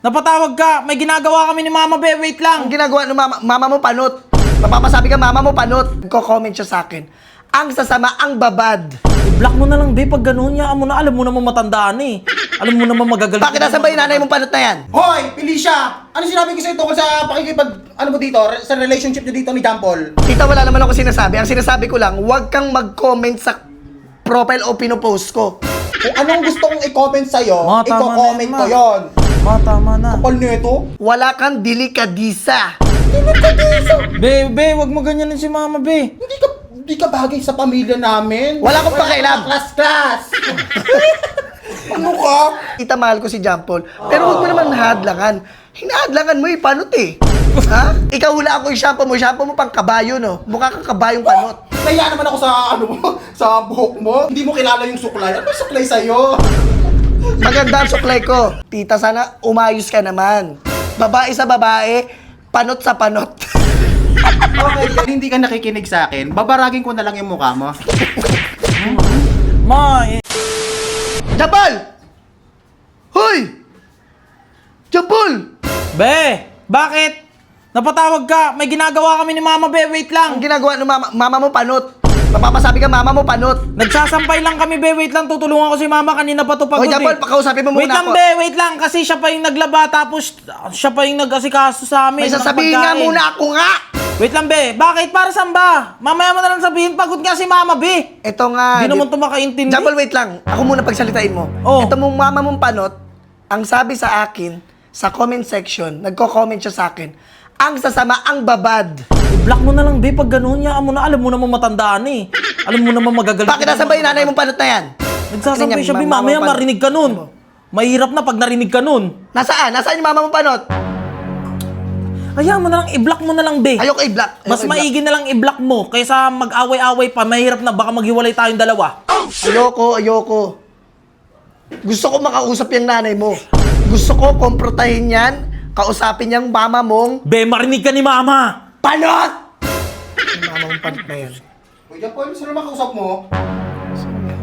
Napatawag ka, may ginagawa kami ni Mama Be, wait lang. Ang ginagawa ng mama mo panot. Mapapasabi ka mama mo panot. Nagko-comment siya sa akin. Ang sasama, ang babad. I-block mo na lang, Be, pag gano'n niya mo na, alam mo naman matandaan eh. Alam mo naman magagalit. Bakit nasa ba yung nanay mong panot na yan? Hoy, Felicia! Ano sinabi ko sa'yo tungkol sa ano mo dito, sa relationship nyo dito ni Jampol? Tita, wala naman ako sinasabi. Ang sinasabi ko lang, huwag kang mag-comment sa profile o pinopost ko. Kung anong gusto kong i-comment sa'yo, Ma, tama i-comment na yan, ko ma. yon. Ma, tama na. Kapal nito. Wala kang delikadisa. Be, wag mo ganyanin si Mama Be. Hindi ka bagay sa pamilya namin. Wala akong pakialam. Class. Ano ka? Tita, mahal ko si Jampol. Pero huwag mo naman hadlangan. Hinahadlangan mo panot eh. Ha? Ikaw hula ako yung shampoo mo pang kabayo, no? Mukha kang kabayong panot. Naya naman ako sa sa buhok mo. Hindi mo kilala yung suklay. Ano yung suklay sa'yo? Maganda ang suklay ko. Tita, sana umayos ka naman. Babae sa babae, panot sa panot. Okay, hindi ka nakikinig sa akin. Babaragin ko na lang yung mukha mo. Ma, Jampol! Hoy! Jampol! Be, bakit? Napatawag ka, may ginagawa kami ni Mama Be, wait lang. Ang ginagawa ng mama mo panot. Mapapasabi ka mama mo panot. Nagsasampay lang kami, Be, wait lang, tutulungan ko si Mama kanina pa to pagod. Hoy, Jampol, pakausapin mo Wait muna lang, ako. Be, wait lang, kasi siya pa yung naglaba, tapos siya pa yung nag-asikaso sa amin. May ng sasabihin nga pagkain. muna ako nga. Wait lang, Be, bakit? Para saan ba? Mamaya mo na lang sabihin, pagod nga si Mama, Be. Ito nga. Hindi naman ito makaintindi. Jampol, wait lang. Ako muna pagsalitain mo. Oh. Ito mong mama mong panot, ang sabi sa akin, sa comment section, nagko-comment siya sa akin, ang sasama, ang babad. I-block mo na lang, Be, pag gano'n niya mo na, alam mo naman matandaan eh. Alam mo naman magagalit. Bakit nasa ba yung nanay mong panot na yan? Nagsasampay Ganyan, siya, Be, mama mamaya mo panot. marinig ka nun. Mahirap na pag narinig ka nun. Nasaan? Nasaan yung mama mong panot? Hayaan mo na lang, i-block mo na lang, Be. Ayoko i-block. Mas maigi na lang i-block mo kaysa mag-away-away pa. Mahirap na, baka maghiwalay tayong dalawa. Ayoko. Gusto ko makausap yung nanay mo. Gusto ko komprotahin yan, kausapin yung mama mong Be, marinig ka ni Mama. panot! Yung mama mong panot na yan. Uy, Jampol, sino makausap mo?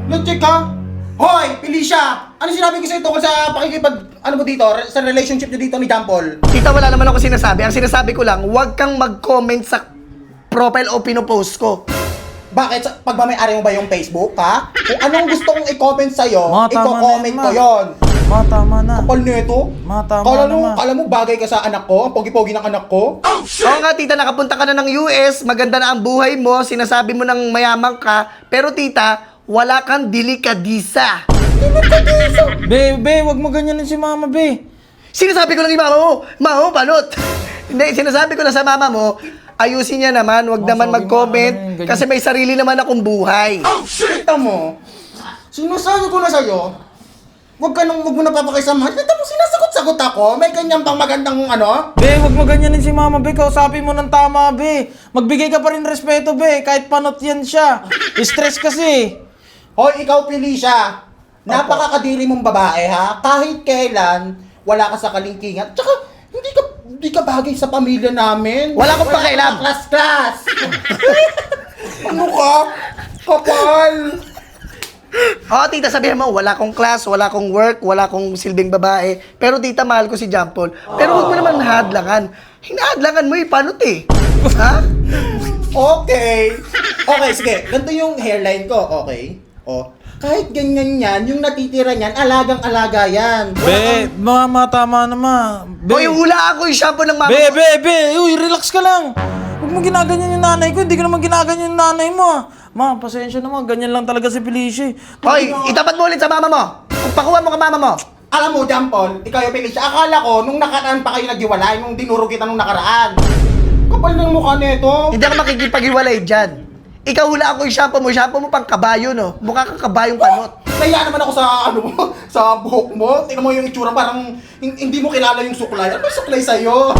Nag-check ka? Hoy, Felicia! Ano sinabi ko sa'yo tungkol sa ano mo dito, sa relationship nyo dito ni Jampol? Tita, wala naman ako sinasabi. Ang sinasabi ko lang, huwag kang mag-comment sa profile o pinopost ko. Bakit? Pag ba may-ari mo ba yung Facebook, ha? Kung anong gusto kong i-comment sa'yo, Ma, tama i-comment na ko yan, ma. yon. Ma, tama na. Kapal nito. Ma, tama na, ma. Kala mo bagay ka sa anak ko? Ang pogi-pogi ng anak ko? Oo nga, tita, nakapunta ka na ng US, maganda na ang buhay mo, sinasabi mo ng mayaman ka, pero tita, wala kang delikadisa. Be, wag mo ganyanin si Mama, Be. Sinasabi ko lang yung mama mo, panot. Hindi, sinasabi ko lang sa mama mo, ayusin niya naman, wag naman sorry, mag-comment, ma, ano yun, ganyan. kasi may sarili naman akong buhay. Kita mo, sinasabi ko na sa'yo, wag mo na papakisamahan. Kita mo, sinasagot-sagot ako. May ganyan pang magandang ano? Be, wag mo ganyanin si Mama, Be. Kausapin mo ng tama, Be. Magbigay ka pa rin respeto, Be. Kahit panot yan siya. Stress kasi. Hoy, ikaw, Felicia. Napakakadiri mong babae, ha? Kahit kailan, wala ka sa kalingkingan. Tsaka, hindi ka bagay sa pamilya namin. Wala akong pakialam. Class. Ano ka? Kapal. Oo, tita, sabihin mo, wala akong class, wala akong work, wala akong silbing babae. Pero tita, mahal ko si Jampol. Pero huwag mo naman hadlangan. Hinahadlangan mo panot eh. Ha? Okay. Okay, sige. Ganito yung hairline ko, okay? Oh. Kahit ganyan yan, yung natitira niyan, alagang-alaga yan. Be, Mama, tama na, Ma. Hoy, hula ako yung shampoo ng mama mo. Be. Uy, relax ka lang. Huwag mo ginaganyan yung nanay ko. Hindi ko naman ginaganyan yung nanay mo, ah. Ma, pasensya naman. Ganyan lang talaga si Felicia. Hoy, itapat mo ulit sa mama mo. Pakuha mo ka mama mo. Alam mo, Jampol, ikaw yung Felicia. Akala ko, nung nakaraan pa kayo naghiwalay, nung dinuro kita nung nakaraan. Kapal ng mukha nito. Hindi ako makikipaghiwalay dyan. Ikaw hula ako yung shampoo mo pang kabayo, no? Mukha kang kabayong panot. Naya naman ako sa sa buhok mo. Tingnan mo yung itsura, parang hindi mo kilala yung suklay. Ano yung suklay sa'yo?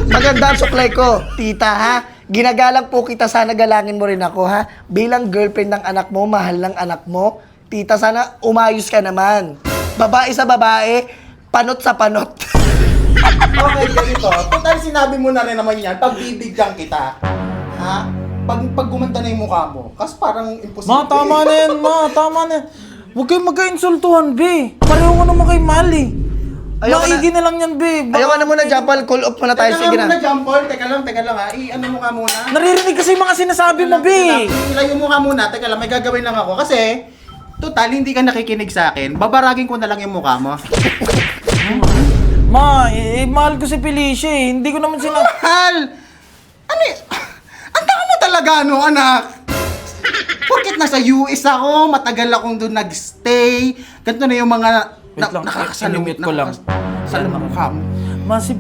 Maganda ang suklay ko, tita, ha? Ginagalang po kita, sana galangin mo rin ako, ha? Bilang girlfriend ng anak mo, mahal ng anak mo, tita, sana umayos ka naman. Babae sa babae, panot sa panot. Okay, ganito. Total sinabi mo na rin naman yan, pagbibigyan kita. Ha? Pag gumanda na yung mukha mo, kasi parang imposible. Ma, tama na yan, Ma. Tama na yan. Huwag kayong magka-insultuhan, Be. Pareho ko naman kay Mali. Ayoko na. Maigi na lang yan, be. Baka- Ayoko na muna, Jampol. Call off muna tayo. Teka Sige lang na. muna, Jampol. Teka lang ha. Ano mo nga muna? Naririnig kasi yung mga sinasabi mo, be. Ilayo mo nga muna. Teka lang, may gagawin lang ako. Kasi, total, hindi ka nakikinig sa akin. Babaragin ko na lang yung mukha mo. Ma, mahal ko si Felicia eh. Hindi ko naman Mahal! Ano y- Ang tao mo talaga, no, anak? Porket nasa US ako, matagal akong doon nag-stay. Ganito na yung mga Wait lang, i-mute ko lang. Salam ang mukha mo. Ma, si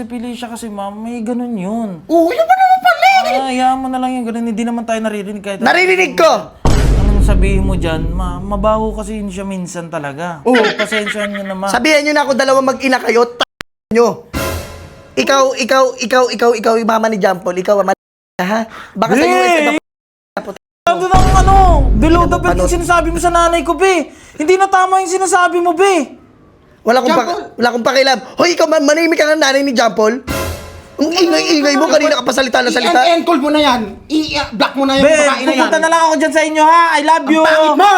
Felicia kasi, ma, may ganun yun. Oo, yun ba naman pala eh? Hayaan mo na lang yung ganun. Hindi naman tayo naririnig kahit... Naririnig ko! Anong sabihin mo dyan? Mabaho kasi yun siya minsan talaga. Oo. Pasensyahan nyo na, ma. Sabihan nyo na ako dalawa mag-ina kayo, nyo. Ikaw, yung mama ni Jampol. Ikaw, mama ha? Baka sa US, Hey! Ano ng below the belt yung sinasabi mo sa nanay ko, be. Hindi na tama yung sinasabi mo, be. wala Jampol! wala akong pakialam. Hoy, ikaw, manahimik ka ng nanay ni Jampol. Ang ingay-ingay mo, kanina ka pa salita na salita. I-end call mo na yan. I-block mo na yung Be, babae na yan. pupunta na lang ako dyan sa inyo, ha? I love you. Pangit mo!